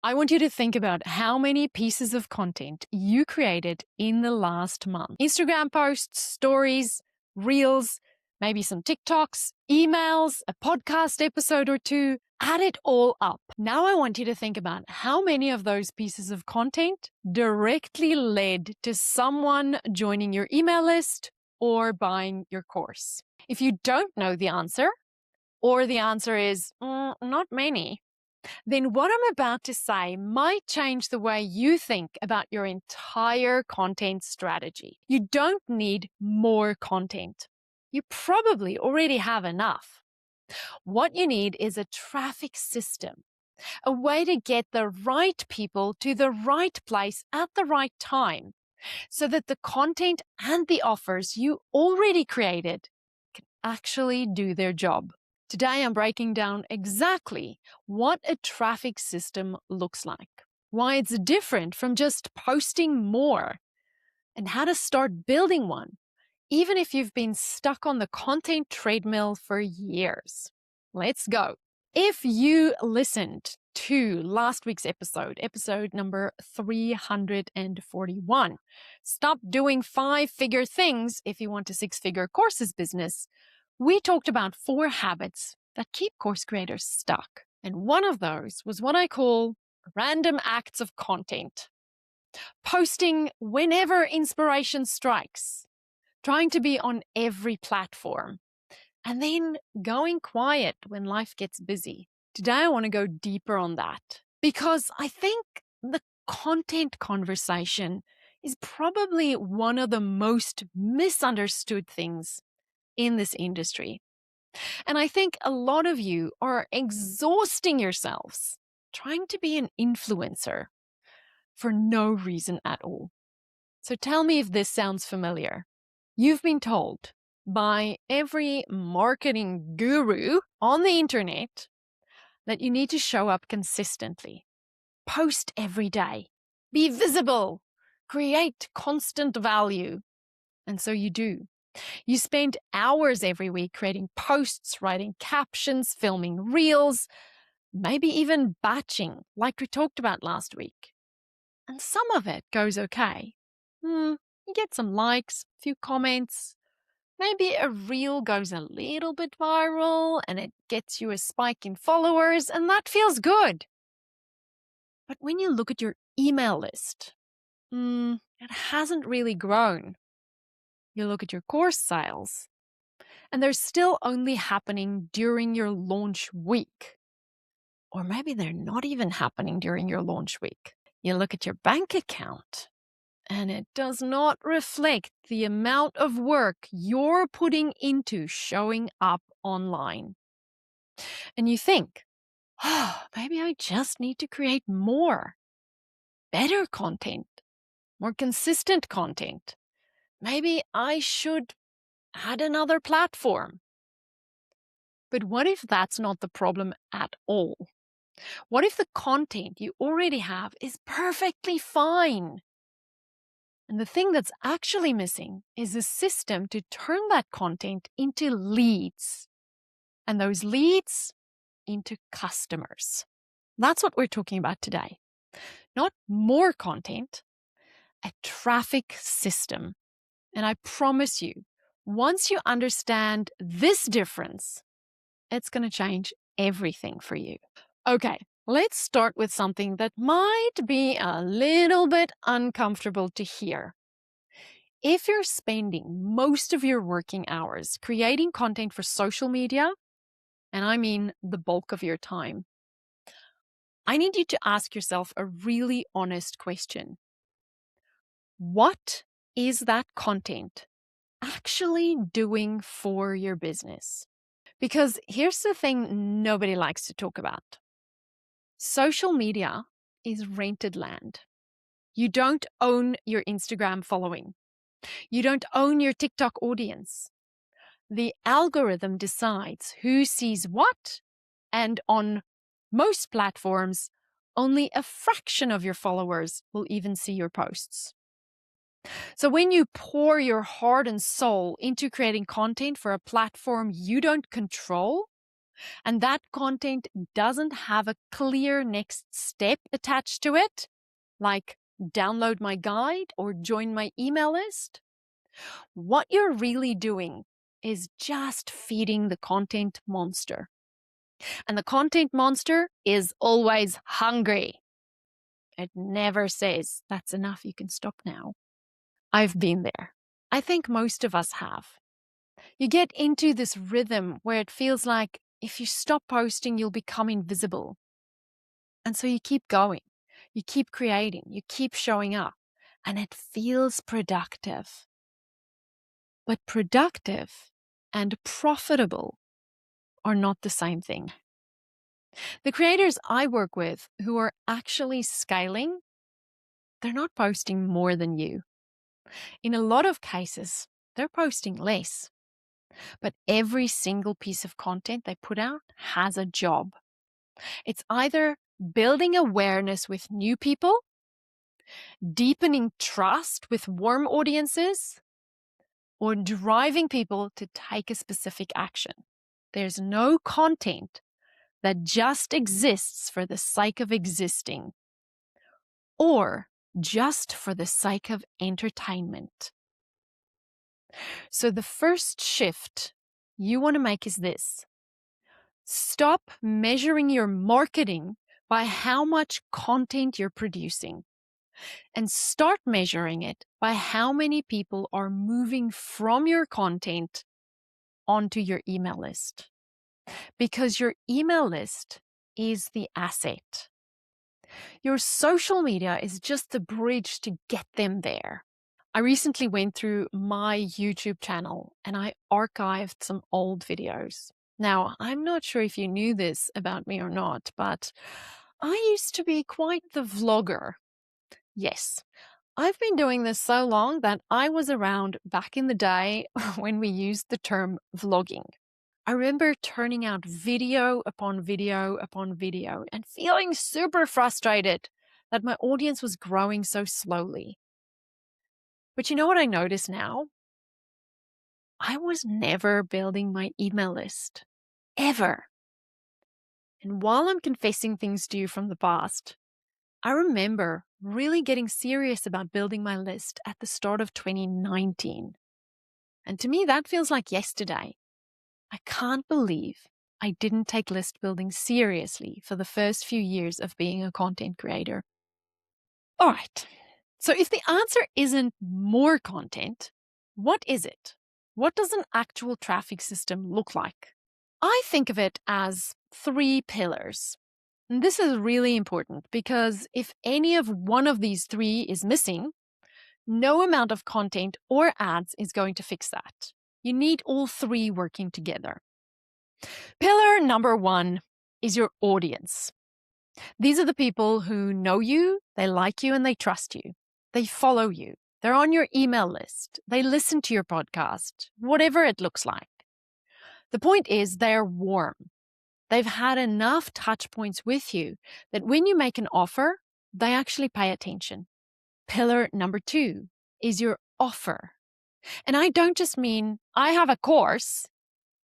I want you to think about how many pieces of content you created in the last month. Instagram posts, stories, reels, maybe some TikToks, emails, a podcast episode or two. Add it all up. Now I want you to think about how many of those pieces of content directly led to someone joining your email list or buying your course. If you don't know the answer, or the answer is not many, then what I'm about to say might change the way you think about your entire content strategy. You don't need more content. You probably already have enough. What you need is a traffic system, a way to get the right people to the right place at the right time, so that the content and the offers you already created can actually do their job. Today, I'm breaking down exactly what a traffic system looks like, why it's different from just posting more, and how to start building one, even if you've been stuck on the content treadmill for years. Let's go. If you listened to last week's episode number 341, Stop Doing Five-Figure Things If You Want a Six-Figure Courses Business, we talked about 4 habits that keep course creators stuck. And one of those was what I call random acts of content. Posting whenever inspiration strikes, trying to be on every platform, and then going quiet when life gets busy. Today, I want to go deeper on that because I think the content conversation is probably one of the most misunderstood things in this industry. And I think a lot of you are exhausting yourselves trying to be an influencer for no reason at all. So tell me if this sounds familiar. You've been told by every marketing guru on the internet that you need to show up consistently, post every day, be visible, create constant value. And so you do. You spend hours every week creating posts, writing captions, filming reels, maybe even batching, like we talked about last week. And some of it goes okay. You get some likes, a few comments. Maybe a reel goes a little bit viral and it gets you a spike in followers, and that feels good. But when you look at your email list, it hasn't really grown. You look at your course sales, and they're still only happening during your launch week. Or maybe they're not even happening during your launch week. You look at your bank account, and it does not reflect the amount of work you're putting into showing up online. And you think, maybe I just need to create more, better content, more consistent content. Maybe I should add another platform. But what if that's not the problem at all? What if the content you already have is perfectly fine? And the thing that's actually missing is a system to turn that content into leads, and those leads into customers. That's what we're talking about today. Not more content, a traffic system. And I promise you, once you understand this difference, it's going to change everything for you. Okay, let's start with something that might be a little bit uncomfortable to hear. If you're spending most of your working hours creating content for social media, and I mean the bulk of your time, I need you to ask yourself a really honest question. What is that content actually doing for your business? Because here's the thing nobody likes to talk about. Social media is rented land. You don't own your Instagram following. You don't own your TikTok audience. The algorithm decides who sees what, and on most platforms, only a fraction of your followers will even see your posts. So when you pour your heart and soul into creating content for a platform you don't control, and that content doesn't have a clear next step attached to it, like download my guide or join my email list, what you're really doing is just feeding the content monster. And the content monster is always hungry. It never says, that's enough, you can stop now. I've been there. I think most of us have. You get into this rhythm where it feels like if you stop posting, you'll become invisible. And so you keep going, you keep creating, you keep showing up, and it feels productive. But productive and profitable are not the same thing. The creators I work with who are actually scaling, they're not posting more than you. In a lot of cases, they're posting less. But every single piece of content they put out has a job. It's either building awareness with new people, deepening trust with warm audiences, or driving people to take a specific action. There's no content that just exists for the sake of existing or just for the sake of entertainment. So the first shift you want to make is this. Stop measuring your marketing by how much content you're producing and start measuring it by how many people are moving from your content onto your email list. Because your email list is the asset. Your social media is just the bridge to get them there. I recently went through my YouTube channel and I archived some old videos. Now, I'm not sure if you knew this about me or not, but I used to be quite the vlogger. Yes, I've been doing this so long that I was around back in the day when we used the term vlogging. I remember turning out video upon video upon video and feeling super frustrated that my audience was growing so slowly. But you know what I notice now? I was never building my email list. Ever. And while I'm confessing things to you from the past, I remember really getting serious about building my list at the start of 2019. And to me, that feels like yesterday. I can't believe I didn't take list building seriously for the first few years of being a content creator. All right. So if the answer isn't more content, what is it? What does an actual traffic system look like? I think of it as 3 pillars. And this is really important because if any of one of these 3 is missing, no amount of content or ads is going to fix that. You need all 3 working together. Pillar number 1 is your audience. These are the people who know you, they like you, and they trust you. They follow you. They're on your email list. They listen to your podcast, whatever it looks like. The point is they're warm. They've had enough touch points with you that when you make an offer, they actually pay attention. Pillar number 2 is your offer. And I don't just mean, I have a course.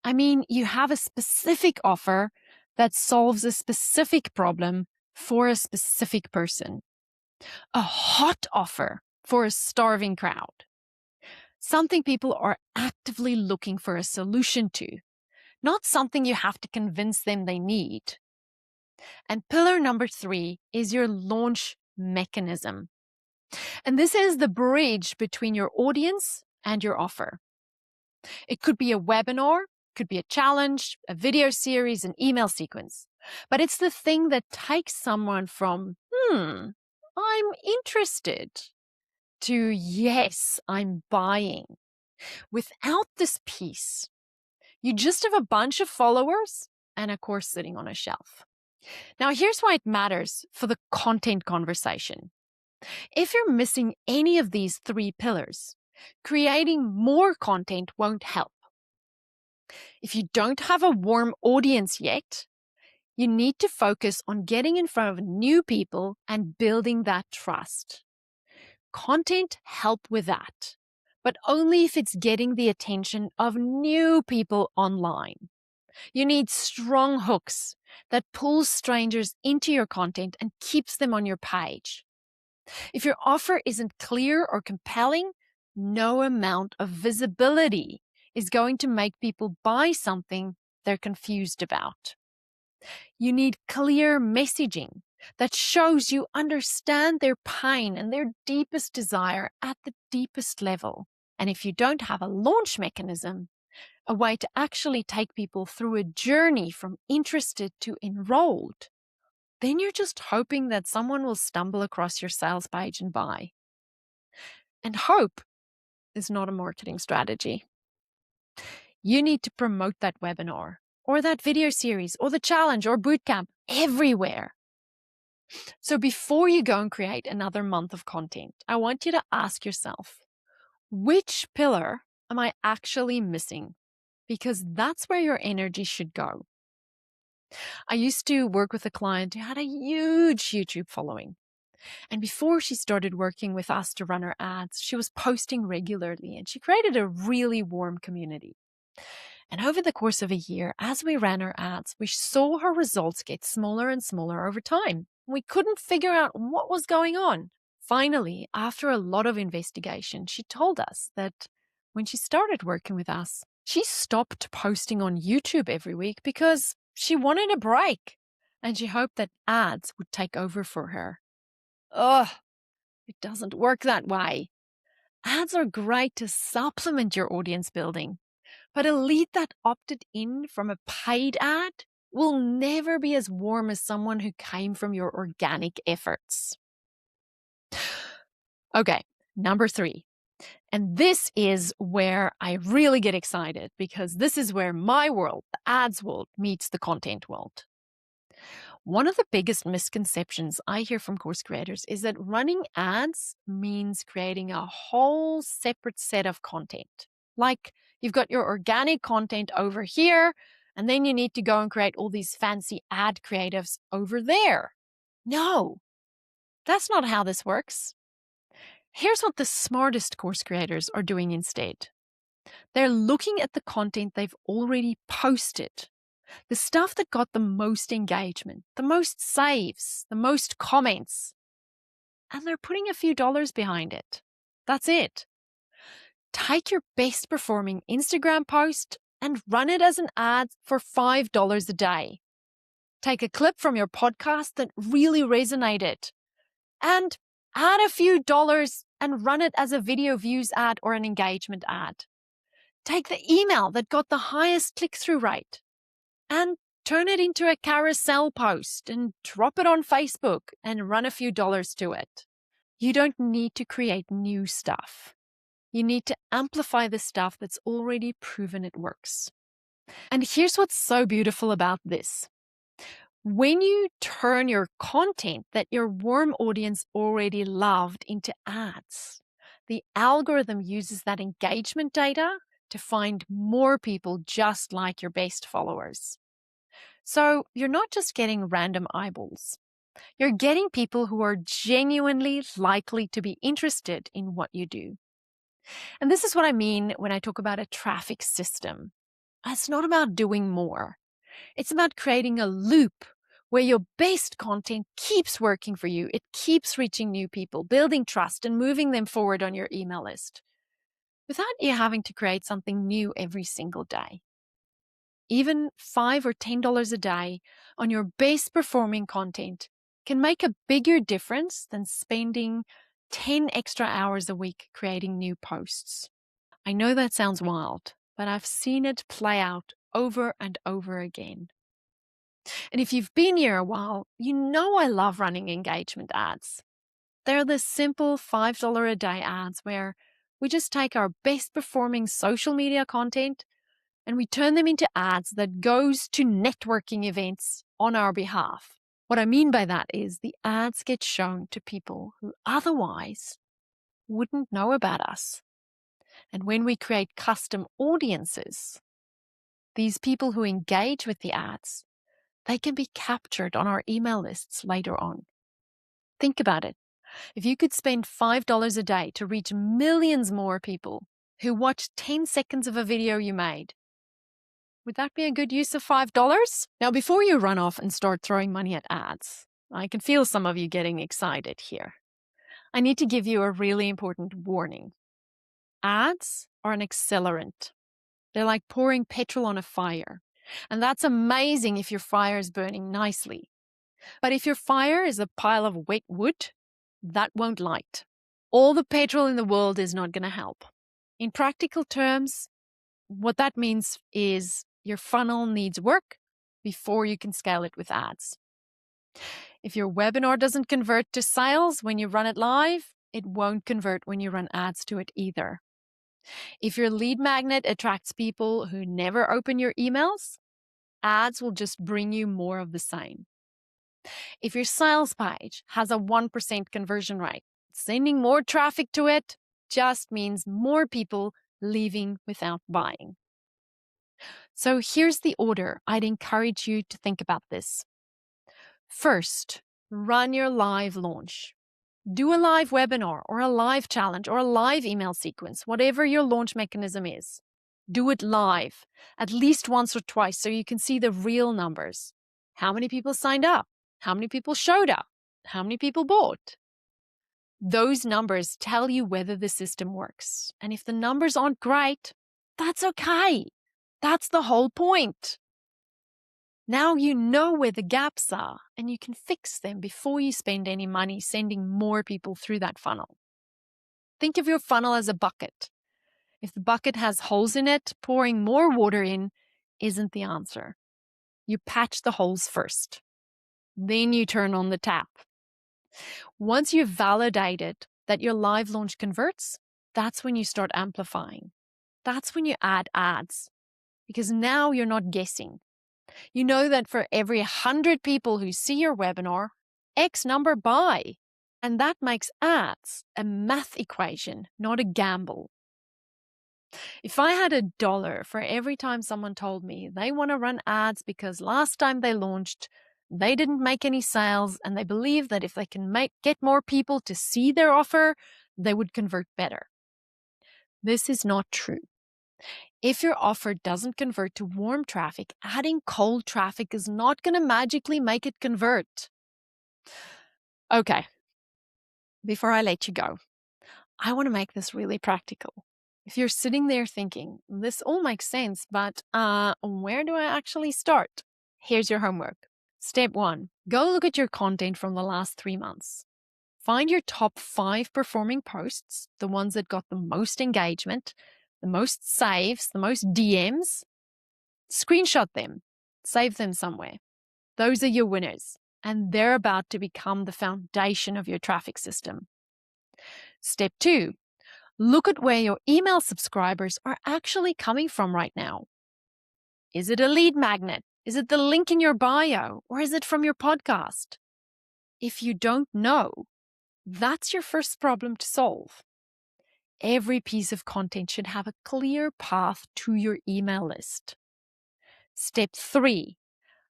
I mean, you have a specific offer that solves a specific problem for a specific person. A hot offer for a starving crowd. Something people are actively looking for a solution to, not something you have to convince them they need. And pillar number 3 is your launch mechanism. And this is the bridge between your audience and your offer. It could be a webinar, could be a challenge, a video series, an email sequence. But it's the thing that takes someone from, I'm interested, to yes, I'm buying. Without this piece, you just have a bunch of followers and a course sitting on a shelf. Now, here's why it matters for the content conversation. If you're missing any of these 3 pillars, creating more content won't help. If you don't have a warm audience yet, you need to focus on getting in front of new people and building that trust. Content help with that, but only if it's getting the attention of new people online. You need strong hooks that pulls strangers into your content and keeps them on your page. If your offer isn't clear or compelling, no amount of visibility is going to make people buy something they're confused about. You need clear messaging that shows you understand their pain and their deepest desire at the deepest level. And if you don't have a launch mechanism, a way to actually take people through a journey from interested to enrolled, then you're just hoping that someone will stumble across your sales page and buy. And hope is not a marketing strategy. You need to promote that webinar or that video series or the challenge or bootcamp everywhere. So before you go and create another month of content, I want you to ask yourself, which pillar am I actually missing? Because that's where your energy should go. I used to work with a client who had a huge YouTube following. And before she started working with us to run her ads, she was posting regularly and she created a really warm community. And over the course of a year, as we ran her ads, we saw her results get smaller and smaller over time. We couldn't figure out what was going on. Finally, after a lot of investigation, she told us that when she started working with us, she stopped posting on YouTube every week because she wanted a break and she hoped that ads would take over for her. Ugh, it doesn't work that way. Ads are great to supplement your audience building, but a lead that opted in from a paid ad will never be as warm as someone who came from your organic efforts. Okay, number 3. And this is where I really get excited because this is where my world, the ads world, meets the content world. One of the biggest misconceptions I hear from course creators is that running ads means creating a whole separate set of content. Like you've got your organic content over here, and then you need to go and create all these fancy ad creatives over there. No, that's not how this works. Here's what the smartest course creators are doing instead. They're looking at the content they've already posted, the stuff that got the most engagement, the most saves, the most comments, and they're putting a few dollars behind it. That's it. Take your best performing Instagram post and run it as an ad for $5 a day. Take a clip from your podcast that really resonated and add a few dollars and run it as a video views ad or an engagement ad. Take the email that got the highest click-through rate and turn it into a carousel post and drop it on Facebook and run a few dollars to it. You don't need to create new stuff. You need to amplify the stuff that's already proven it works. And here's what's so beautiful about this. When you turn your content that your warm audience already loved into ads, the algorithm uses that engagement data to find more people just like your best followers. So you're not just getting random eyeballs. You're getting people who are genuinely likely to be interested in what you do. And this is what I mean when I talk about a traffic system. It's not about doing more. It's about creating a loop where your best content keeps working for you. It keeps reaching new people, building trust and moving them forward on your email list without you having to create something new every single day. Even $5 or $10 a day on your best performing content can make a bigger difference than spending 10 extra hours a week creating new posts. I know that sounds wild, but I've seen it play out over and over again. And if you've been here a while, you know I love running engagement ads. They're the simple $5 a day ads where we just take our best performing social media content and we turn them into ads that goes to networking events on our behalf. What I mean by that is the ads get shown to people who otherwise wouldn't know about us. And when we create custom audiences, these people who engage with the ads, they can be captured on our email lists later on. Think about it. If you could spend $5 a day to reach millions more people who watch 10 seconds of a video you made, Would that be a good use of $5? Now, before you run off and start throwing money at ads, I can feel some of you getting excited here. I need to give you a really important warning. Ads are an accelerant. They're like pouring petrol on a fire. And that's amazing if your fire is burning nicely. But if your fire is a pile of wet wood, that won't light. All the petrol in the world is not going to help. In practical terms, what that means is your funnel needs work before you can scale it with ads. If your webinar doesn't convert to sales when you run it live, it won't convert when you run ads to it either. If your lead magnet attracts people who never open your emails, ads will just bring you more of the same. If your sales page has a 1% conversion rate, sending more traffic to it just means more people leaving without buying. So here's the order I'd encourage you to think about this. First, run your live launch. Do a live webinar or a live challenge or a live email sequence, whatever your launch mechanism is. Do it live, at least once or twice, so you can see the real numbers. How many people signed up? How many people showed up? How many people bought? Those numbers tell you whether the system works. And if the numbers aren't great, that's okay. That's the whole point. Now you know where the gaps are and you can fix them before you spend any money sending more people through that funnel. Think of your funnel as a bucket. If the bucket has holes in it, pouring more water in isn't the answer. You patch the holes first. Then you turn on the tap. Once you've validated that your live launch converts, that's when you start amplifying. That's when you add ads. Because now you're not guessing. You know that for every 100 people who see your webinar, X number buy. And that makes ads a math equation, not a gamble. If I had $1 for every time someone told me they want to run ads because last time they launched, they didn't make any sales and they believe that if they can get more people to see their offer, they would convert better. This is not true. If your offer doesn't convert to warm traffic, adding cold traffic is not going to magically make it convert. Okay, before I let you go, I want to make this really practical. If you're sitting there thinking, this all makes sense, but where do I actually start? Here's your homework. Step 1, go look at your content from the last 3 months. Find your top 5 performing posts, the ones that got the most engagement, the most saves, the most DMs. Screenshot them, save them somewhere. Those are your winners, and they're about to become the foundation of your traffic system. Step 2, look at where your email subscribers are actually coming from right now. Is it a lead magnet? Is it the link in your bio? Or is it from your podcast? If you don't know, that's your first problem to solve. Every piece of content should have a clear path to your email list. Step 3,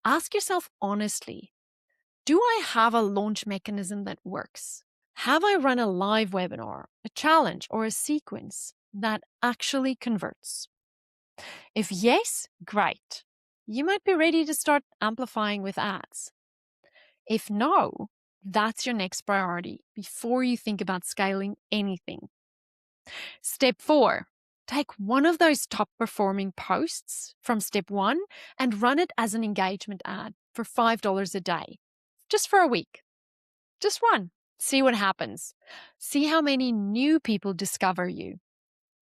ask yourself honestly, do I have a launch mechanism that works? Have I run a live webinar, a challenge, or a sequence that actually converts? If yes, great. You might be ready to start amplifying with ads. If no, that's your next priority before you think about scaling anything. Step 4, take one of those top performing posts from step 1 and run it as an engagement ad for $5 a day, just for a week. Just one. See what happens. See how many new people discover you.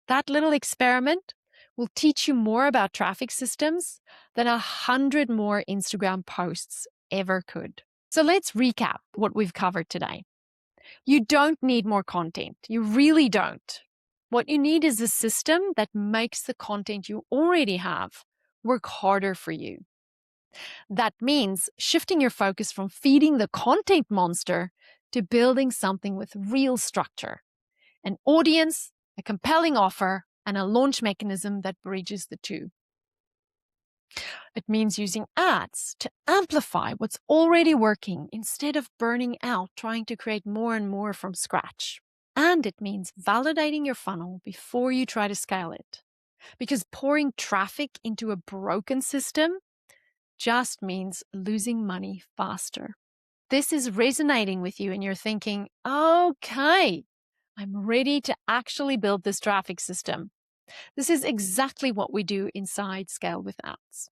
That little experiment will teach you more about traffic systems than 100 more Instagram posts ever could. So let's recap what we've covered today. You don't need more content. You really don't. What you need is a system that makes the content you already have work harder for you. That means shifting your focus from feeding the content monster to building something with real structure, an audience, a compelling offer, and a launch mechanism that bridges the two. It means using ads to amplify what's already working instead of burning out trying to create more and more from scratch. And it means validating your funnel before you try to scale it. because pouring traffic into a broken system just means losing money faster. This is resonating with you and you're thinking, okay, I'm ready to actually build this traffic system. This is exactly what we do inside Scale with Ads.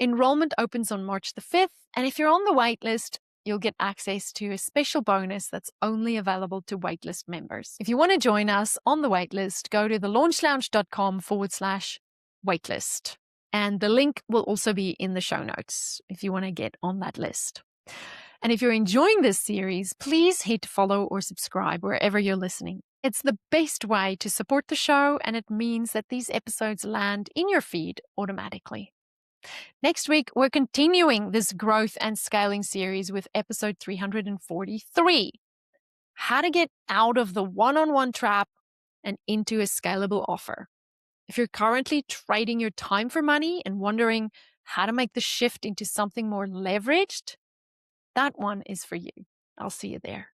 Enrollment opens on March the 5th, and if you're on the waitlist, you'll get access to a special bonus that's only available to waitlist members. If you want to join us on the waitlist, go to thelaunchlounge.com/waitlist. And the link will also be in the show notes if you want to get on that list. And if you're enjoying this series, please hit follow or subscribe wherever you're listening. It's the best way to support the show, and it means that these episodes land in your feed automatically. Next week, we're continuing this growth and scaling series with episode 343, how to get out of the one-on-one trap and into a scalable offer. If you're currently trading your time for money and wondering how to make the shift into something more leveraged, that one is for you. I'll see you there.